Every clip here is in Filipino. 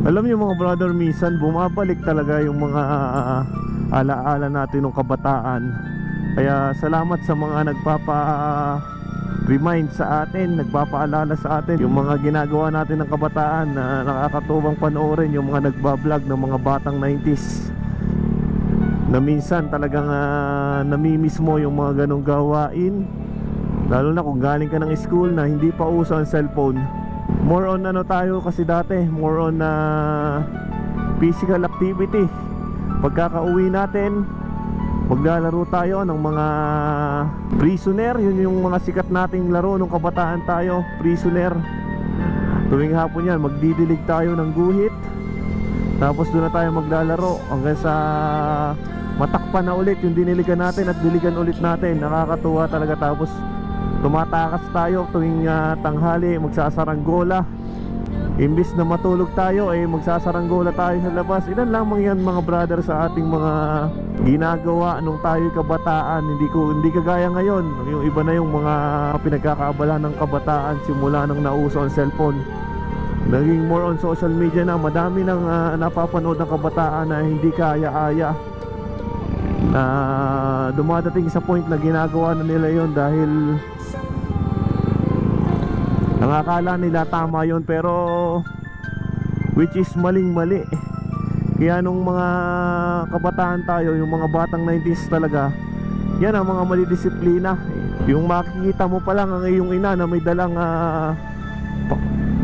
Alam niyo mga brother, minsan bumabalik talaga yung mga alaala natin nung kabataan. Kaya salamat sa mga nagpapa-remind sa atin, nagpapaalala sa atin yung mga ginagawa natin ng kabataan na nakakatuwang panoorin. Yung mga nagbablog ng mga batang 90s na minsan talagang namimiss mo yung mga ganong gawain. Lalo na kung galing ka ng school na hindi pa uso ang cellphone. More on ano tayo kasi dati, more on physical activity. Pagkakauwi natin, maglalaro tayo ng mga prisoner. Yun yung mga sikat nating laro nung kabataan tayo, prisoner. Tuwing hapon yan, magdidilig tayo ng guhit. Tapos doon na tayo maglalaro hanggang sa matakpan na ulit yung diniligan natin at diligan ulit natin. Nakakatuwa talaga. Tapos tumatakas tayo tuwing tanghali, magsasaranggola. Imbis na matulog tayo, magsasaranggola tayo sa labas. Ilan lamang yan mga brother sa ating mga ginagawa nung tayo'y kabataan. Hindi kagaya ngayon. Yung iba na yung mga pinagkakaabalahan ng kabataan simula nang nauso ang cellphone. Naging more on social media na. Madami nang napapanood ng kabataan na hindi kaya-aya, na dumadating sa point na ginagawa na nila yon dahil nakakala nila tama yon, pero which is maling-mali. Kaya nung mga kabataan tayo, yung mga batang 90s talaga, yan ang mga malidisiplina. Yung makikita mo pa lang ang iyong ina na may dalang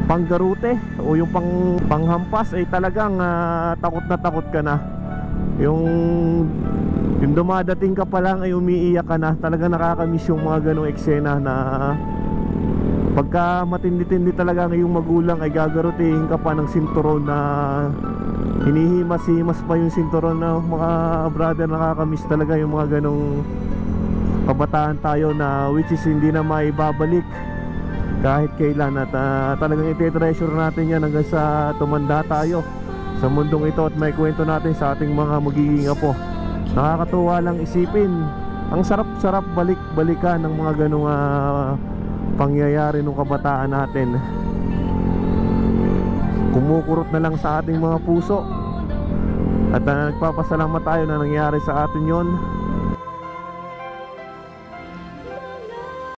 panggarute o yung panghampas, talagang takot na takot ka na. Yung dumadating ka pa lang ay umiiyak ka na. Talaga nakakamiss yung mga ganong eksena na pagka matindi-tindi talaga ang iyong magulang ay gagarutiin ka pa ng sinturon na hinihimas-himas pa yung sinturon na mga brother. Nakakamiss talaga yung mga ganong kabataan tayo na which is hindi na maibabalik kahit kailan. At talagang iti-treasure natin yan hanggang sa tumanda tayo sa mundong ito at may kwento natin sa ating mga magiging apo. Nakakatuwa lang isipin. Ang sarap-sarap balik-balikan ng mga ganong pangyayari nung kabataan natin. Kumukurot na lang sa ating mga puso. At nagpapasalamat tayo na nangyari sa atin yon.